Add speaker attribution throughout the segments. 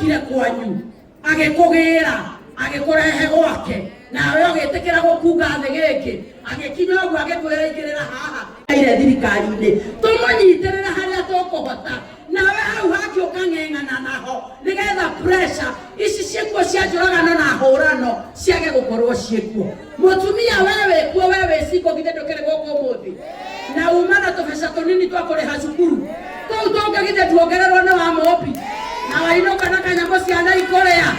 Speaker 1: yokire kwanyu agikugira agikurehe gwake nawe ugitikira gukunga thĩ gĩkĩ agĩkinya ũguo agĩkwĩra ingĩrĩra haha ire thirikari-inĩ tũmũnyitĩrĩre harĩa tũkũhota nawe hau hangĩ ũkang'eng'ana naho nĩgetha pressure ici ciĩkuo cia njũragano na hũrano ciage gũkorwo ciĩkuo. Mũtumia wewe kuo wewe ciko githĩ ndũkĩrĩ gũkũ ũmũthĩ na uma na tũbeca tũnini twa kũrĩha cukuru tũu tũngĩ githĩ tuongererwo nĩ wa mobi na wainũka na kanyamũ ciana ikũrĩa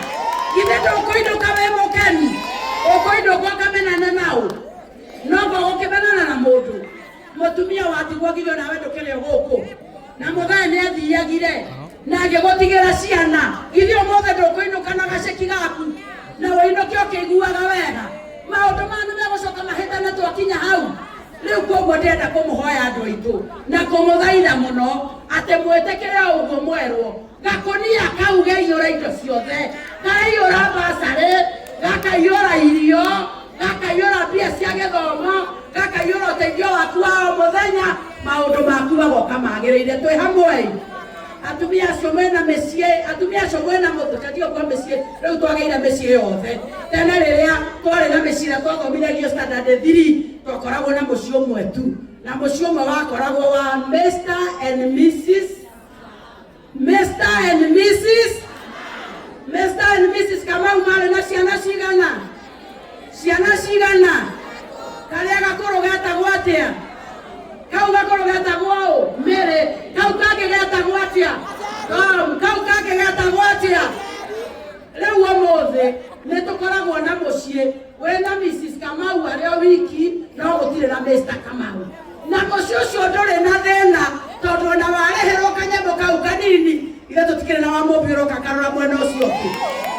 Speaker 1: githĩ ndũkũinũka wĩ mũkeni ũkũinũka ũkamenana nao nogo ũkĩmenana na mũndũ. Mũtumia watigwo githĩ nawe ndũkĩrĩ gũkũ na mũthee nĩ athiagire na agĩgũtigĩra ciana githĩ ũmũthĩ ndũkũinũka na gaceki gaku na ũinũke ũkĩiguaga wega maũndũ maya nĩmegũcoka mahĩtane twakinya hau. Rĩu koguo ndĩrenda kũmũhoya andũ aitũ na kũmũthaitha mũno atĩ mwĩtĩkĩre ũguo mwerwo gakũnia kau geiyũra indo ciothe kaiyũra basarĩ gakaiyũra irio gakaiyũra mbia cia gĩthomo gakaiyũra ũteithio waku wa o mũthenya maũndũ maku magoka magĩrĩire. Twĩ hamwe atumia acio mwĩna mĩciĩ atumia acio mwĩna mũtũkadio kwa mĩciĩ rĩu twagĩire mĩciĩ yothe. Tene rĩrĩa twarĩ na mĩciĩ na twathomithagio standard 3 twakoragwo na mũciĩ ũmwe tu na mũciĩ ũmwe wakoragwo wa Mr and Mrs Kamau marĩ na ciana cigana karĩa gakũrũ getagwo atĩa kau gakũrũ getagwo ũũ Mĩrĩ kau kangĩ getagwo atĩa kau kangĩ getagwo atĩa. Rĩu ũmũthĩ nĩ tũkoragwo na mũciĩ wĩna Mrs Kamau arĩ o wiki no gũtirĩ na Mr Kamau na mũciĩ ũcio ndũrĩ na thĩna tondũ ona warĩhĩrwo kanyamũ kau kanini githĩ tũtikĩrĩ na wamũbiũrũka karora mwena ũcio ũngĩ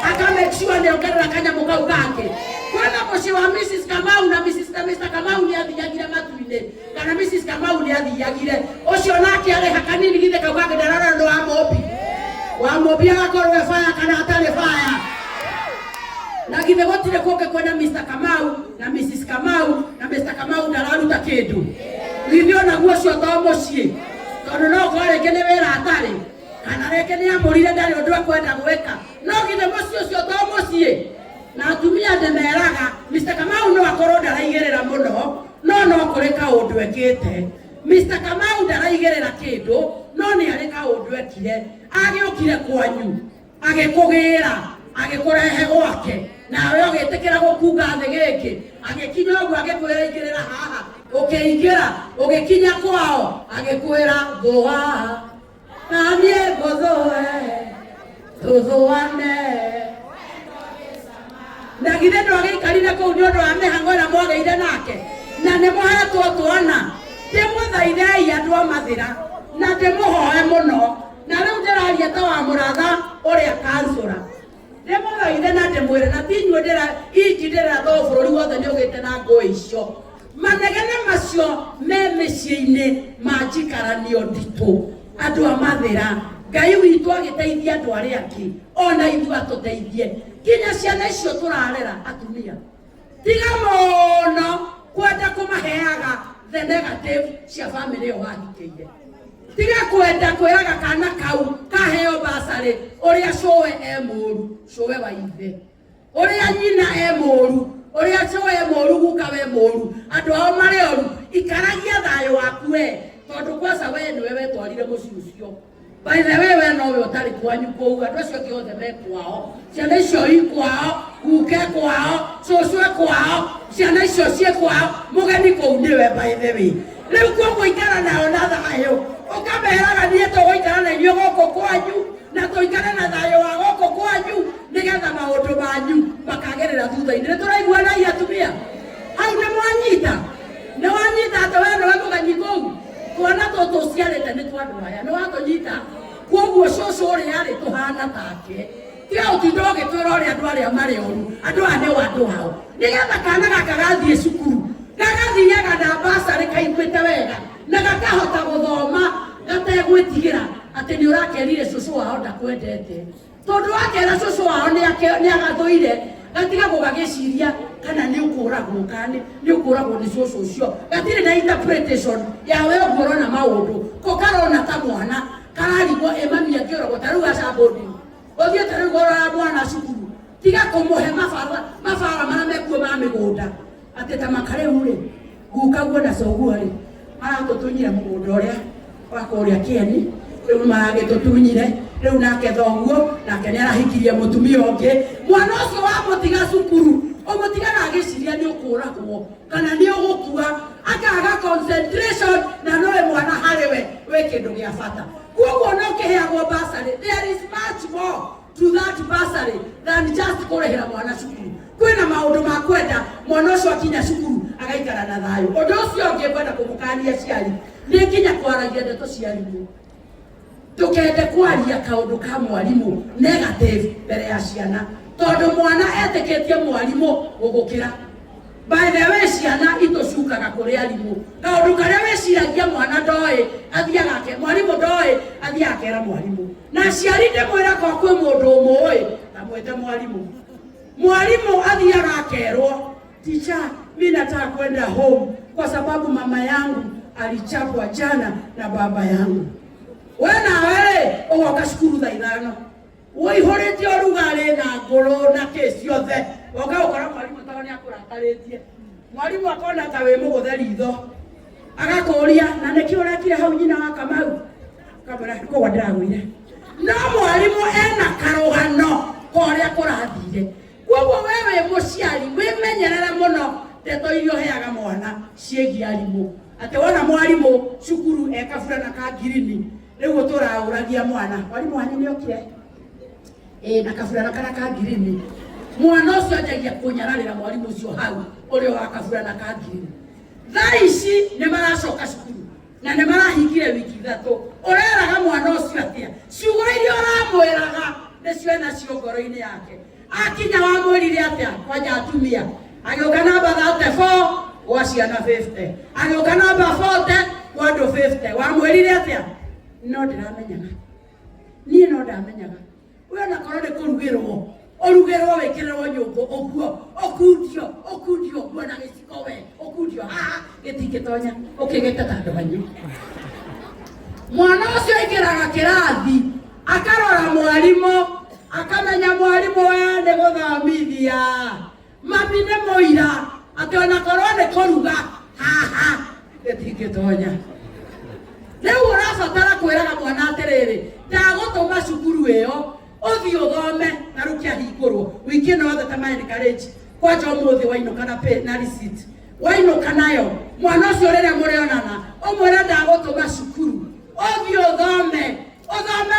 Speaker 1: aka make sure nĩ ongerera kanyamũ kau gake. Kwĩna mũciĩ wa Mrs Kamau na Mr Kamau nĩ athiagire matu-inĩ kana Mrs Kamau nĩ athiagire ũcio nake arĩha kanini githĩ kau gake ndararora nĩ wa mobi agakorwo we baya kana atarĩ baya na githĩ gũtirĩ kũngĩ kwĩna Mr Kamau na Mrs Kamau na Mr Kamau ndararuta kĩndũ githĩ onaguo ũcio to mũciĩ tondũ no ũkorwo rĩngĩ nĩ wĩra atarĩ kana rĩngĩ nĩ amũrire ndarĩ ũndũ ekwenda gwĩka no githĩ mũciĩ ũcio to mũciĩ. Na atumia ndemeraga Mr Kamau no akorwo ndaraigĩrĩra mũno no kũrĩ kaũndũ ekĩte. Mr Kamau ndaraigĩrĩra kĩndũ no nĩ arĩ kaũndũ ekire agĩũkire kwanyu agĩkũgĩra agĩkũrehe gwake nawe ũgĩtĩkĩra gũkunga thĩ gĩkĩ agĩkinya ũguo agĩkwĩra ingĩrĩra haha ũkĩingĩra ũgĩkinya kwao agĩkwĩra thũa na niĩ ngũthũe tũthũane na githĩ ndwagĩikarire kũu nĩ ũndũ wa mĩhang'o ĩrĩa mwagĩire nake na nĩ mũhetwo twana. Ndĩmũthaithei andũ a Mathĩra na ndĩmũhoe mũno na rĩu ndĩraria ta Wamuratha ũrĩa kansũra ndĩmũthaithe na ndĩmwĩre na ti inyuĩ ndĩratho bũrũri wothe nĩ ũgĩte na ngũĩ icio manegene macio me mĩciĩ-inĩ manjikaranio nditũ. Andũ a Mathĩra Ngai witũ agĩteithia andũ arĩa angĩ ona ithuĩ atũteithie kinya ciana icio tũrarera atumia tiga mũno kwenda kũmaheaga the negative cia bamĩrĩ ĩyo wathikĩire tiga kwenda kwĩraga kana kau kaheo basarĩ ũrĩa cũwe mũũru cũwe wa ithe ũrĩa nyina mũũru ũrĩa cũwe mũũru guka we mũũru andũ ao marĩ oru ikaragia thayũ waku we tondũ kwanza we nĩwe wetwarire mũciĩ ũcio. By the way we nowe ũtarĩ kwanyu kũu andũ acio angĩ othe me kwao ciana icio i kwao guke kwao cũcũ kwao ciana icio ciĩ kwao mũgeni kũu nĩwe by the way. Rĩu kuoguo ikara nao na thayũ ũkameraga niĩ tũgũikara na inyuĩ gũkũ kwanyu na tũikare na thayũ wa gũkũ kwanyu nĩgetha maũndũ manyu makagĩrĩra thutha-inĩ. Nĩtũraiguana atumia hau nĩ wanyita atĩ we nĩwe mũgeni kũu twana tũtũ ciarĩte nĩ twa andũ aya nĩ watũnyita kuoguo cũcũ ũrĩa arĩ tũhana take tiga ũtinda ũgĩtwĩra ũrĩa andũ arĩa marĩ oru andũ aya nĩo andũ hao nĩgetha kana gaka gathiĩ cukuru gagathiaga na basarĩ kaiguĩte wega na gakahota gũthoma gategwĩtigĩra atĩ nĩ ũrakerire cũcũ wao ndakwendete tondũ wakera cũcũ wao nĩ agathũire gatiga gũgagĩciria kana nĩ ũkũragwo kana nĩ ũkũragwo nĩ cũcũ ũcio gatirĩ na interpretation ya we ũkũrwo na maũndũ ko karona ta mwana kararigwo mami akĩũragwo ta rĩu acabũndi Othiete riu gorora mwana cukuru tiga kumuhe mabara mana mekuo ma migunda ateta makare ure guka guona coguo ri aratutunyire mugunda uria wakoria kieni riu maragitutunyire riu nake thoguo nake ni arahikirie mutumia ungi mwana ucio wa mutiga cukuru omutiga na agiciria ni ukuragwo kana ni ugukua akaga concentration na noe mwana hariwe we kindu gia bata kuoguo no kiheagwo bursary. There is much more to that bursary than just kurehera mwana cukuru. Kwina maundu ma kwenda mwana ucio akinya cukuru agaikara na thayu. Undu ucio ungi kwenda kumukania ciari ni nginya kwaragia ndeto ciarimu tukende kwaria kaundu ka mwarimu negative mbere ya ciana tondu mwana etiketie mwarimu gugukira. By the way ciana itucukaga kuri arimu kaundu karia weciragia mwana ndoi athiaga ke mwarimu ndoi athiaga kera mwarimu na ciari ndimwira kwa kwi mundu umwe na mwete mwarimu athiaga akerwo teacher mimi nataka kwenda home kwa sababu mama yangu alichapwa jana na baba yangu. Wena wewe ugoka cukuru thaa ithano uihuritie urugari na nguru na kesi othe oka ukora mwarimu tawa ni akurakaritie mwarimu akona ta we muguthe ritho agakuria na niki urekire hau nyina wa Kamau kamera ko ndiragwire no mwarimu ena karugano koria kurathire. Koguo wewe muciari wimenyerere muno ndeto irio heaga mwana ciegi arimu ati wona mwarimu cukuru ekabura na ka girini riu turauragia mwana mwarimu wanyu ni okire na kabura kana ka girini mwana ucio ajagia kunyararira mwarimu ucio hau urio wa kabura na ka girini. Thaa ici ni maracoka cukuru na ni marahingire wiki ithatu ureraga mwana ucio atia ciugo iria uramwiraga nicio na cio ngoro-ini yake akinya wamwirire atia kwanja Atumia agioka namba 34 wa ciana 50 agioka namba 40 wa andu 50 wamwirire atia no ndiramenyaga nie no ndamenyaga we na korwo ni kurugirwo orugirwo wikirwo nyungu oguo okundio gwana giciko we okundio gitingitonya ukigeta tandu banyu. Mwana ucio aikiraga kirathi akarora mwarimu akamenya mwarimu we ni guthomithia mami ni muira ati ona korwo ni kuruga gitingitonya. Riu urabatara kwiraga mwana atiriri ndagutuma cukuru iyo uthi uthome na rukia hingurwo wiki no othe tamani kwanja umuthi wainuka na pay na receipt wainuka nayo mwana ucio riria murionana umwira ndagutuma cukuru uthi uthome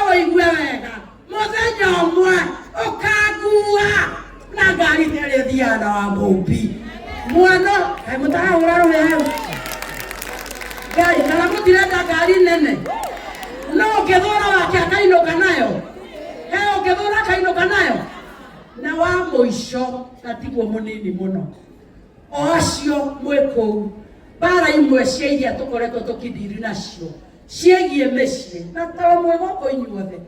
Speaker 1: wigue wega muthenya umwe ukagua na ngari tere thiana wa mumbi mwana kai mutara urarume hau gari kana mutirenda ngari nene no githora wake akainuka nayo githora akainuka nayo na wa muico natiguo munini muno o acio mwikou bara imwe cia iria tukoretwo tukithiri nacio ciegie micii na to mwegoko inyuothe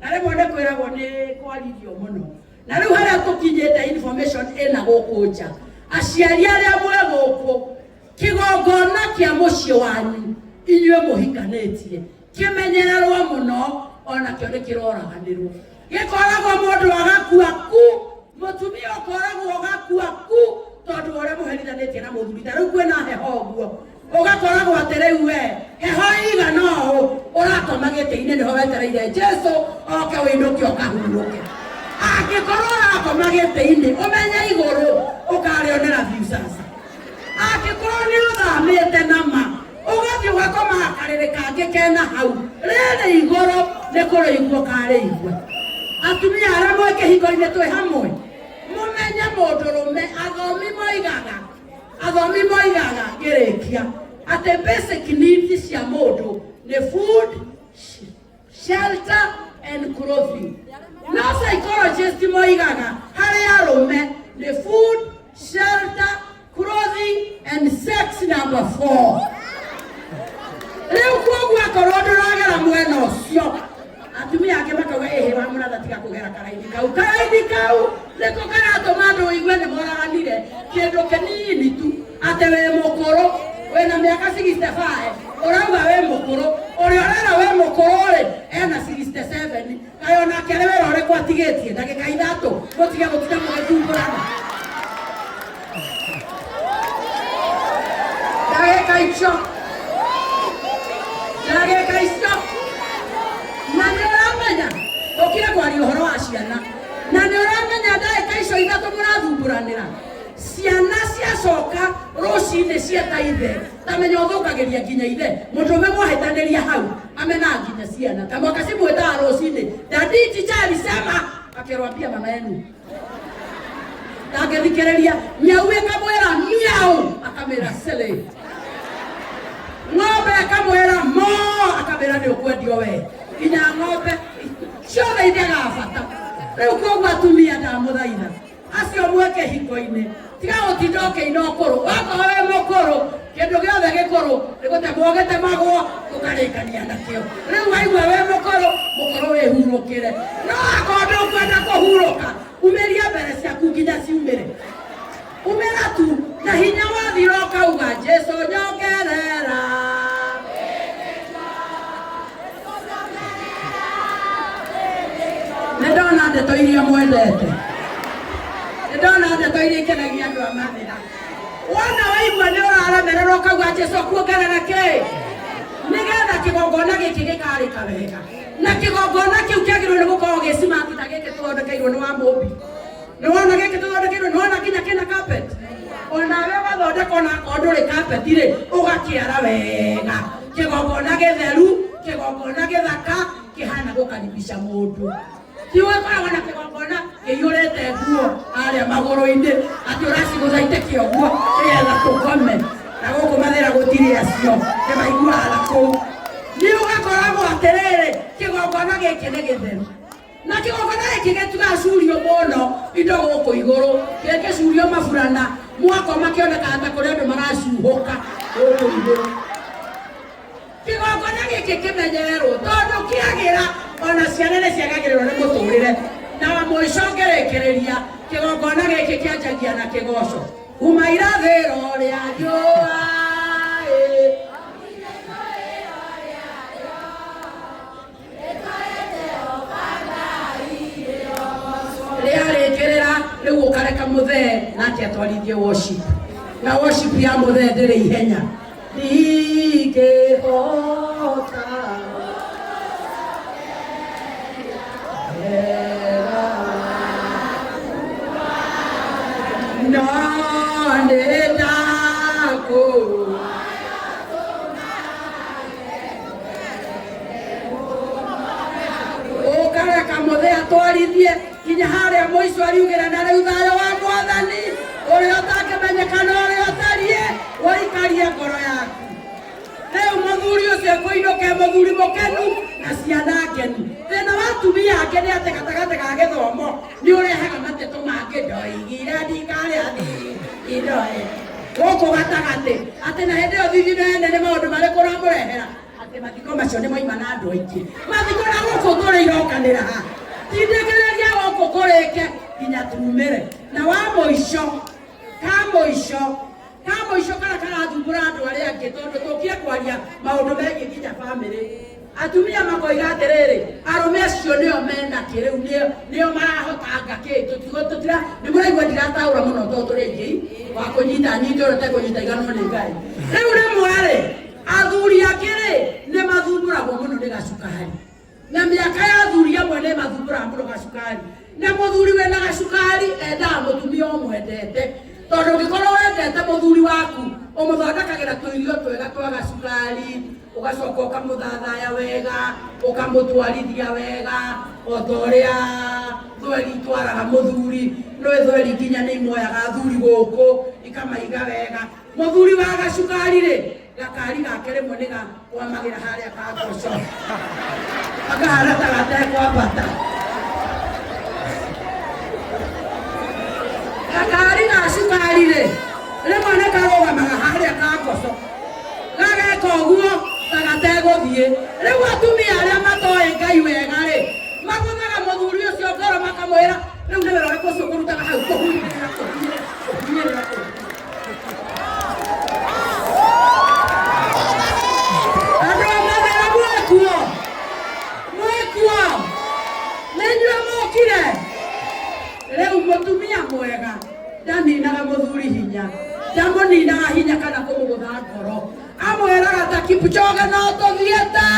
Speaker 1: na rimwe ni kwiragwo ni kwaririo muno na riu haria tukinyite information ina guku nja aciari aria mweguku kigongona kia mucii wanyu inyue muhikanitie kimenyererwo muno ona kio ni kiroraganirwo gikoragwo mundu agakua ku mutumia ukoragwo agakua ku tondu uria muherithanĩtie na muthuri ta riu kwina heho guo ugakoragwo atiriu we heho igana ũũ ũratoma gĩtĩ-inĩ nĩho wetereire Jesu oke wĩinũke ũkahurũke. Angĩkorwo ũrakoma gĩtĩ-inĩ ũmenye igũrũ ũkarĩonera view sasa. Angĩkorwo nĩ ũthamĩte nama ũgathiĩ ũgakoma karĩrĩ kangĩ kena hau rĩrĩ igũrũ nĩ kũrĩigua karĩigua. Atumia arĩa mwĩ kĩhingo-inĩ twĩ hamwe mumenye mũndũrũme athomi moigaga ngĩrĩkia atĩ basic needs cia mũndũ nĩ food, shelter and clothing. No psychologist moigaga harĩ arũme nĩ food, shelter, clothing and sex number 4. Rĩu koguo akorwo ndũragera mwena ũcio atumia angĩ makauga Wamuratha tiga kũgera karaini kau nĩko karatũma andũ igue nĩ moraganire kĩndũ kĩnini tu atĩ wĩ mũkũrũ wĩna mĩaka 65 ũrauga wĩ mũkũrũ ore orera we mukorore ena 67 kayo na kerewe ore kwatigetie ndagika ithatu gotiga gotiga mugethumburana ndagika icio na nĩ ũramenya ũkire kwaria ũhoro wa ciana na nĩ ũramenya ndagika icio ithatu mũrathumburanĩra ciana ciacoka rũcinĩ cieta ithe tamenya ũthũkagĩria nginya ithe mũndũme mwahĩtanĩria hau amena nginya ciana ta mwaka cimwĩtaga rũcinĩ daditi alisema akĩrwambia mama yenu ndangĩthikĩrĩria nyau ĩkamwĩra miau akamĩra sele ng'ombe akamwĩra mo akamĩra nĩ ũkwendio we nginya ng'ombe ciothe ithiaga bata rĩu koguo atumia ndamũthaitha acio mweke hiko-inĩ tiga gũtinda ũkĩina ũkũrũ wakorwo wĩ mũkũrũ kĩndũ gĩothe gĩkũrũ nĩgũtemwo gĩtemagwo ũkarĩkania nakĩo rĩu waigua wĩ mũkũrũ wĩhurũkĩre no akorwo ndũkwenda kũhurũka umĩria mbere ciaku nginya ciumĩre umĩra tu na hinya wathira ũkauga Jesũ nyongerera nĩndona ndeto iria mwendete ndona ndeto iria ikenagia andũ a mathira wona waigua nĩ ũraremererwo ũkauga Jesũ kuongerera kĩ nĩgetha kĩgongona gĩkĩ gĩkarĩka wega na kĩgongona kĩu kĩagĩrĩirwo nĩ gũkorwo gĩcimati ta gĩkĩ tũthondekeirwo nĩ wa mũmbi nĩwona gĩkĩ tũthondekeirwo nĩwona nginya kĩna carpet onawe wathondeka na ndũrĩ carpet rĩ ũgakĩara wega kĩgongona gĩtheru kĩgongona gĩthaka kĩhana gũkaribisha mũndũ tiwĩkoragwo na kĩgongona kĩiyũrĩte nguo harĩa magũrũ-inĩ atĩ ũracigũtha iteke ũguo nĩgetha tũkome na gũkũ mathĩra gũtirĩ acio nĩmaiguaga kũu nĩ ũgakoragwo atĩrĩrĩ kĩgongona gĩkĩ nĩ gĩtheru na kĩgongona gĩkĩ gĩtigacurio mũno indo gũkũ igũrũ gĩkĩcurio maburana mwakoma kĩonekaga ta kũrĩ andũ maracuhũka gũkũ igũrũ kĩgongona gĩkĩ kĩmenyererwo tondũ kĩagĩra ona ciana nĩ ciagagĩrĩrwo nĩ mũtũrĩre na mũico ngĩrĩkĩrĩria kĩgongona gĩkĩ kĩanjagia na kĩgoco kuma irathĩro rĩa riũa rĩarĩkĩrĩra rĩu ũkareka mũthee nake atwarithie worship na worship ya mũthee ndĩrĩ ihenya ndingĩhota no nĩndakũ ũkareka mũthee atwarithie nginya harĩa mũico ariugĩra na rĩu thayũ wa Mwathani ũrĩa ũtangĩmenyekana ũrĩa ũtariĩ ũikarie ngoro yaku rĩu mũthuri ũcio kwĩinũke mũthuri mũkenu na ciana ngenu thĩna wa atumia angĩ nĩ atĩ gatagatĩ ga gĩthomo nĩ ũrehaga matetũ mangĩ ndoigire ndikarĩa ndoe gũkũ gatagatĩ atĩ na hĩndĩ ĩyo thithino ene nĩ maũndũ marĩkũ ũramũrehera atĩ mathiko macio nĩ moima na andũ aingĩ mathiko na gũkũ tũrĩ irokanĩra ha tindĩkĩrĩria gũkũ kũrĩke nginya tumĩre na wa mũico kana karathumbũra andũ arĩa angĩ tondũ tũkire kwaria maũndũ megiĩ nginya bamĩrĩ atumia makoiga atĩrĩrĩ arũme acio nĩo mena kĩrĩu nĩo marahotanga kĩ tũtira nĩ mũraigua ndirataũra mũno tondũ tũrĩ aingĩ wa kũnyita nyingĩ ũrĩa tekũnyita iganwo nĩ Ngai rĩu rĩmwe-rĩ athuri akĩrĩ nĩ mathumbũragwo mũno nĩ gacukari na mĩaka ya athuri amwe nĩ mathumbũraga mũno gacukari na mũthuri wĩna gacukari endaga mũtumia ũmwendete tondũ ũngĩkorwo wendete mũthuri waku ũmũthondekagĩra tũirio twega twa gacukari ũgacoka ũkamũthathaya wega ũkamũtwarithia wega o ta ũrĩa thweri itwaraga mũthuri nĩ thweri nginya nĩ imoyaga athuri gũkũ ikamaiga wega mũthuri wa gacukari-rĩ gakari gake rĩmwe nĩ gakwamagĩra harĩa kagoco akahana ta gatekwambata gakari ga cukari-rĩ rĩmwe nĩ karũgamaga harĩa kagoco gageka ũguo ta gategũthiĩ rĩu atumia arĩa matoĩ Ngai wega-rĩ magũthaga mũthuri ũcio ngoro makamwĩra rĩu nĩ wĩra ũrĩkũ ũcio ũkũrutaga hau kũhunyĩrĩra andũ a mathera muoyo mwega ndaninaga muthuri hinya ndamuninaga hinya kana kumugutha ngoro amweraga ta Kipchoge no tuthiete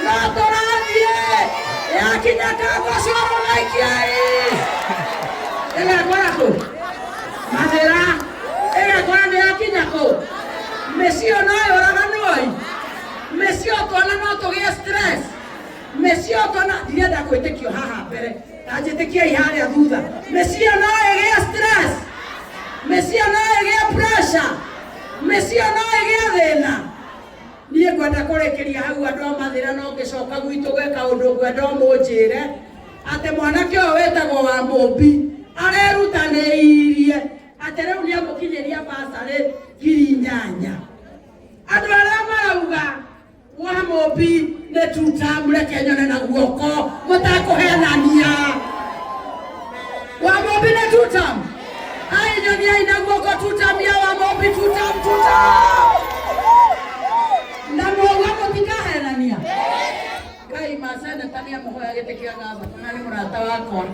Speaker 1: no turathie yakinya kagocoro laikiai egakora ku mathira egakora ni yakinya ku mesio no yoraga noi mesio twana no tugie stress mesio twana ndirenda kwitikio haha mbere anjitikia iharia thutha mesio no egia stress mesio no egia pressure mesio no egia thina nie kwenda kurekeria hau andu amathira no ngicoka gwitu gweka undu gwenda munjire ate mwanake o wetagwo Wamumbi arerutanĩirie ate riu ni amukinyiria basarĩ 8,000 andu aria marauga Wamumbi nĩ tutam reke nyone na guoko mutakuhenania Wamumbi nĩ tutam ai nyonia ina guoko tutam ya Wamumbi tutam na mwoga mutikahenania Ngai masana tania muhoya gitikia gaba kana ni murata wakwa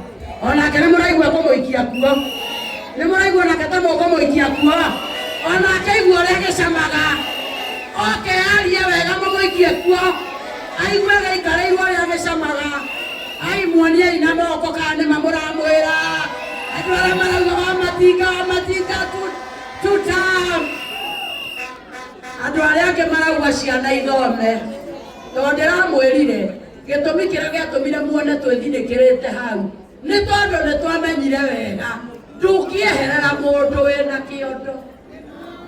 Speaker 1: ona kana muraigua kumuikia kuo ni muraigua na kata moko muikia kuo ona akaigua rege camaga oke aria wega muikie kuo aigua gaikareirwo rege camaga ai muonia ina moko kana mamuramwira atwara marauga matinga tutam andu aria ke marauga ciana ithome tondera mwirire gitumi kiria giatumire muone twithinikirite hau ni tondu ni twamenyire wega ndukieherera mundu wina kiondo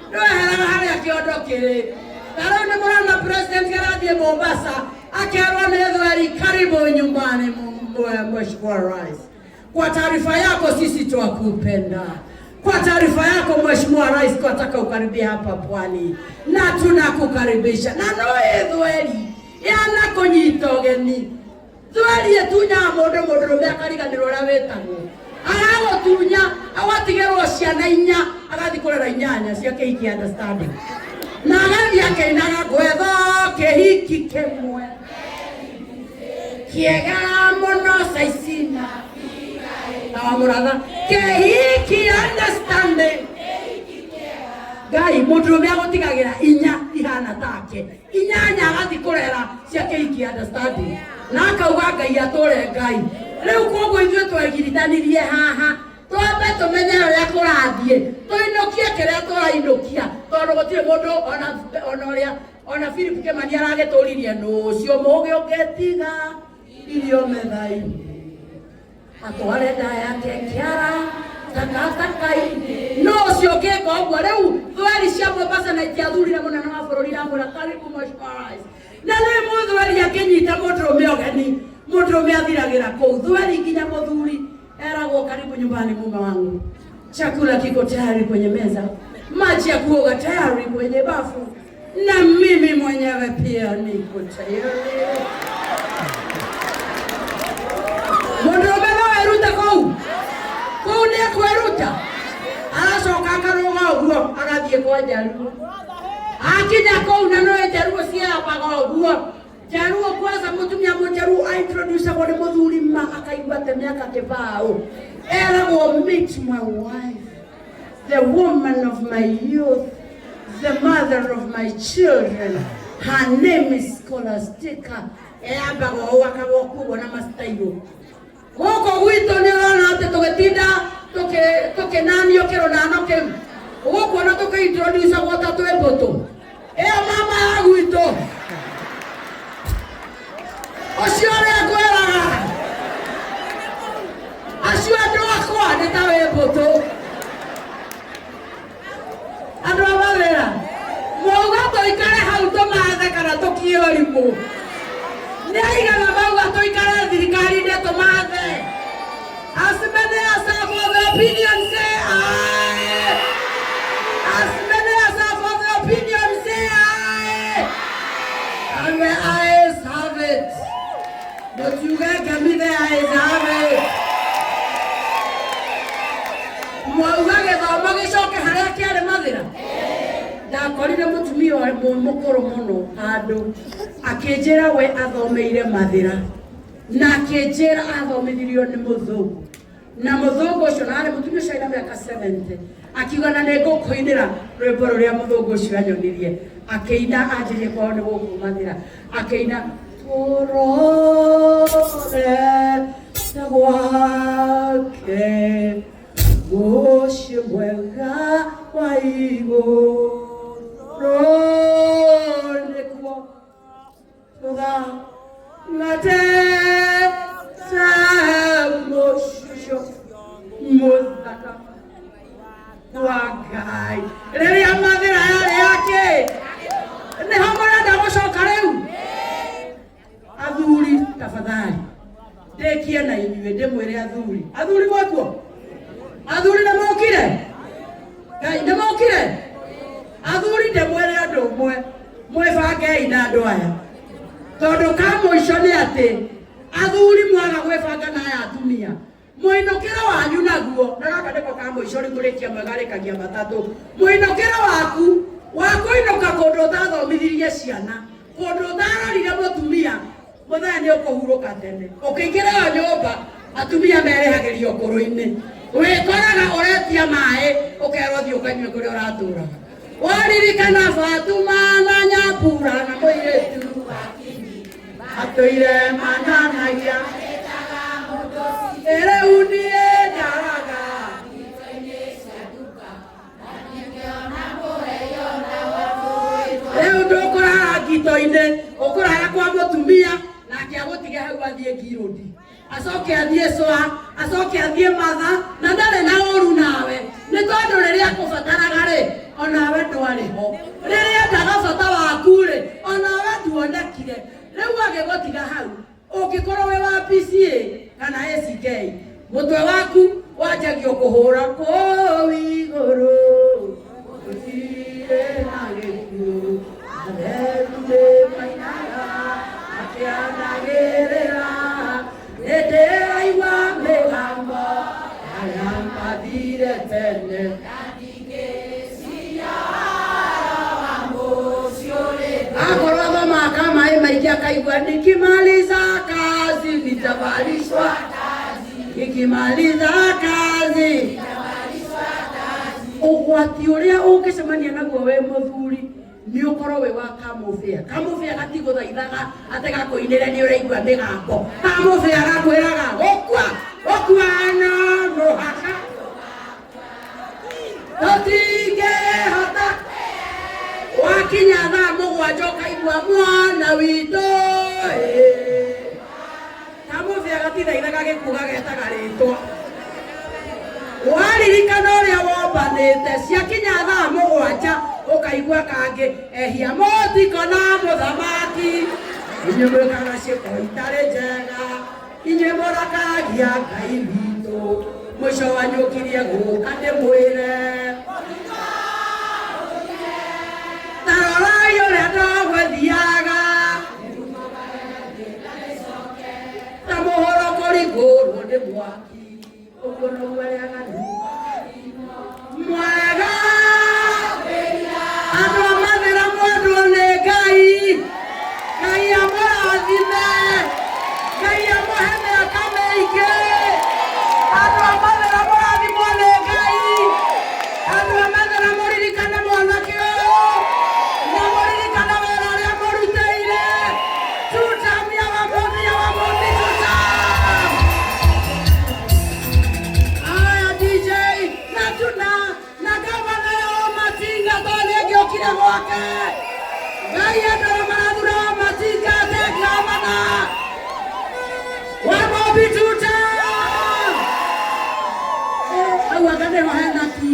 Speaker 1: ndueherera haria kiondo kiri taro ni murana president garathie Mombasa akerwa ni thweri karibu nyumbani Mheshimiwa Rais. Kwa taarifa yako sisi twakupenda. Kwa taarifa yako Mheshimiwa Rais tunataka ukaribia hapa Pwani na tunakukaribisha na noe thweri yana kunyita ugeni thweri etunya mundu meakariganirwo uria wetagwo agagutunya agatigerwo ciana 4 agathi kurera 8 cia kihiki understanding na agathi akeinaga gwetho kihiki kimwe kiega muno saicina na Wamuratha kihiki understanding Ngai mundu meagutigagira 4 ihana take 8 agathi kurera cia kihiki understanding na akauga Ngai atore Ngai riu koguo ithuĩ twegiritanirie haha twambe tumenye uria kurathie tuinokie kiria turainokia tondu gutire mundu ona Philip Kimani aragituririe nucio mugi ungetiga irio methaini atware nda yake kiara takatakai nucio ngika uguo riu thweri cia Mombasa na itiathurire munene wa bururi amura karibu Mheshimiwa Rais na ni muthweri akinyita mundurume ugeni mundurume athiragira kuu thweri nginya muthuri eragwo karibu nyumbani mume wangu chakula kiko tayari kwenye meza maji ya kuoga tayari kwenye bafu na mimi mwenyewe pia niko tayari mundurume no eruta kuu ni kweruta aracoka akaruga uguo agathie kwa Jaruo akinya kuu na no Jaruo ciambaga uguo Jaruo kwanza mutumia Jaruo introduce kwa muthuri ma akaigua te miaka kibao eragwo meet my wife the woman of my youth the mother of my children her name is Scholastica eambaga wakagwo kuo na mastailo goko gwito ni rona ate tugetinda tukenanio kironano kim goko na tukintroduce kwa tatu eboto mama ya gwito Osiore akweraga Asuado akwa netawe boto Andu abavera Mwoga toikare hau tomathe kana tokiorimo Neiga na mauga toikare thirikari ne tomathe As many as have the opinion say aye As many as have the opinion say aye And the ayes have it But you guys can be there as have Mwauga thoma gicoke haria kiari mathira ndakorire mutumia wa mukuru muno andu akinjira we athomeire mathira na akinjira athomithirio ni muthungu na muthungu ucio na ari mutumia ucio ina miaka 70 akiuga na nigukuinira rwimbo ruria muthungu ucio anyonirie akiina anjirie kwao ni gukumathira akiina turore gwake muciĩ mwega wa igũrũ nĩkuo tũthangatĩte mũcio mũthaka wa Ngai. Rĩrĩa mathĩra yarĩ yake nĩho mũrenda gũcoka rĩu? Athuri tafadhali ndekie na inyuĩ ndĩmwĩre athuri mwekuo? Athuri nĩ mokire? Ngai nĩ mokire? Athuri ndĩmwĩre ũndũ ũmwe, mwĩbangei na andũ aya, tondũ ka mũico nĩ atĩ athuri mwaga gwĩbanga na aya atumia mũinũkĩro wanyu naguo, na gaka nĩko ka mũico rĩkũrĩkia magarĩkagia matatũ, mũinũkĩro waku wa kũinũka kũndũ ũtathomithirie ciana, kũndũ ũtarorire mũtumia, mũthenya nĩ ũkũhurũka tene. Ũkĩingĩra ĩyo nyũmba atumia merĩhagĩrio ngũrũ-inĩ, wĩkoraga ũretia maĩ ũkerwo thiĩ ũkanyue kũrĩa ũratũraga. Waririkana Fatuma na Nyambura na mũirĩtu atũire mananagia rĩu niĩ ndaraga rĩu ndũkũrara ngito-inĩ, ũkũrara kwa mũtumia nake agũtige hau athiĩ ngirũndi, acoke athiĩ cũa, acoke athiĩ matha, na ndarĩ na ũru nawe, nĩ tondũ rĩrĩa akũbataraga rĩ onawe ndwarĩ ho, rĩrĩa endaga bata waku rĩ onawe nduonekire. Rĩu agĩgũtiga hau ũngĩkorwo wĩ wa PCA kana ACK, mũtwe waku wanjagio kũhũra kũu igũrũ gũtirĩ na gĩkuũ, atheru nĩmainaga makĩanagĩrĩra, nĩndĩraigua mĩgambo arĩa mathire tene. Akorwo athomaka maĩ maingĩ akaigua nikimaliza kazi nitavalishwa taji, nikimaliza kazi. Ũgwati ũrĩa ũngĩcemania naguo wĩ mũthuri nĩ ũkorwo wĩ wa kamũbĩa. Kamũbĩa gatigũthaithaga atĩ gakũinĩre nĩ ũraigua mĩgambo. Kamũbĩa gakwĩraga gũkua no mũhaka tũtingĩhota. Wakinya thaa mũgwanja ũkaigua mwana witũ, kamũbĩa gatithaithaga gĩkuga getaga rĩtwa. Waririkana ũrĩa wombanĩte, ciakinya thaa mũgwanja ũkaigua kangĩ ehia mũtiko na mũthamaki, inyuĩ mwĩkaga ciĩko itarĩ njega, inyuĩ mũrakagia Ngai witũ, mũico wanyũkirie gũka ndĩmwĩre tarorai ũrĩa ndagũthiaga ta mũhoro kũringũrwo nĩ mwaki, ũguo noguo arĩa aganu mwega. Andũ a mathĩra mwendwo nĩ Ngai, Ngai amũrathime, Ngai amũhe mĩaka mĩingĩ. Andũ a mathĩra mũrathimwo nĩ Ngai, andũ a mathĩra mũririkane mwanake ũyũ na mũririkane wĩra ũrĩa mũrutĩire. Tutamia wamuthi tutam. Aya DJ na gavana yo Matinga tondũ ngĩokire gwake. Ngai andũ marathura Matinga te gavana Wamuthi tutam. Au akadema hena ki.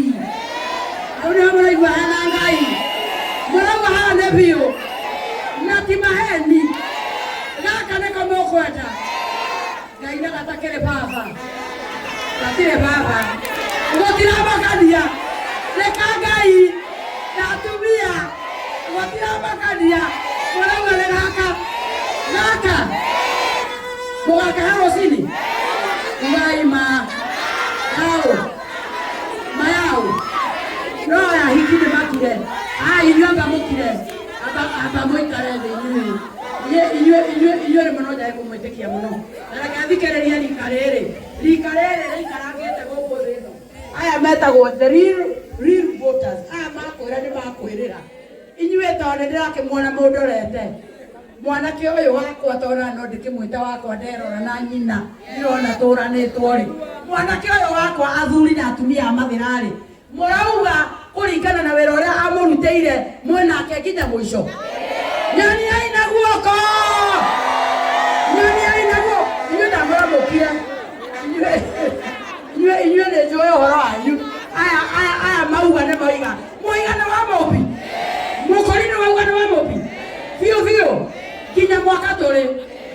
Speaker 1: Au nĩ mũraigua hena Ngai. Mũrauga haha nĩ biũ na ti maheni. Gaka nĩko mũkwenda. Ngai na gatakĩrĩ baba, gatirĩ baba, gũtiramakania. Reka Ngai na atumia gũtiramakania. Mũrauga nĩ gaka mũgakaha rũcinĩ Ngai mayau no ya hiki nĩ makire. Inyuĩ amba mũkire, amba mũikare thĩ inyuĩ nĩ mũno njae kũmwĩtĩkia mũno. Na reke thikĩrĩrie rika rĩrĩ. rika rĩrĩ rĩikarangĩte gũkũ thĩ ĩno. Aya metagwo the real voters. Aya makwĩra nĩ makwĩrĩra. Inyuĩ tondũ nĩ ndĩrakĩmuona mũndorete. Mwanake ũyũ wakwa tona no ndĩkĩmwĩta wakwa nderora na nyina ndĩrona tũranĩtwo rĩ. Mwanake ũyũ wakwa athuri na atumia a mathira rĩ. Mũrauga kũringana na wĩra ũrĩa amũrutĩire mwenake nginya mũico. Nyoniai na guoko. Nyoniai na guoko. Inyuĩ ndamũramũkire. Inyuĩ nĩ njũĩ ũhoro wanyu. Aya mauga nĩ moiga. Moiga nĩ wa mũmbi. Mũkori nĩ wauga nĩ wa mũmbi. Biũ. Kinya mwaka tũrĩ.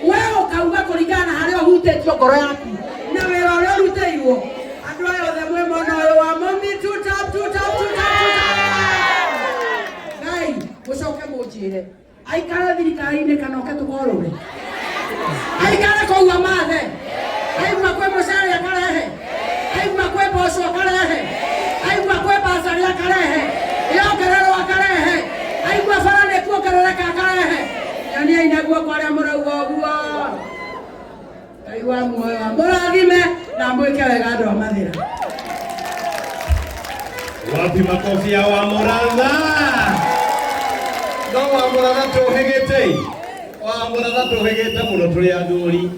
Speaker 1: Wee ũkauga kũringana na harĩa ũhutĩtio ngoro yaku. Na wĩra ũrĩa ũrutĩirwo. Andũ aya othe mwĩ mwena ũyũ wa mũmbi tutap. Ngai, mũcoke mũnjĩre. Aikara thirikari-inĩ kana oke tũkorũre. Aikara kũu amathe. Aigua kwĩ mũcara akarehe. Aigua kwĩ mboco akarehe. Aigua kwĩ basari akarehe. Yongererwo akarehe. Aigua bara nĩ kuongerereka akarehe. Nyoniai na guoko arĩa mũrauga ũguo. Ngai wa muoyo mũrathime na mwĩke wega andũ a mathira.
Speaker 2: Wapi makofi ya Wamuratha? No Wamuratha tũhĩgĩte. Wamuratha tũhĩgĩte mũno tũrĩ athuri.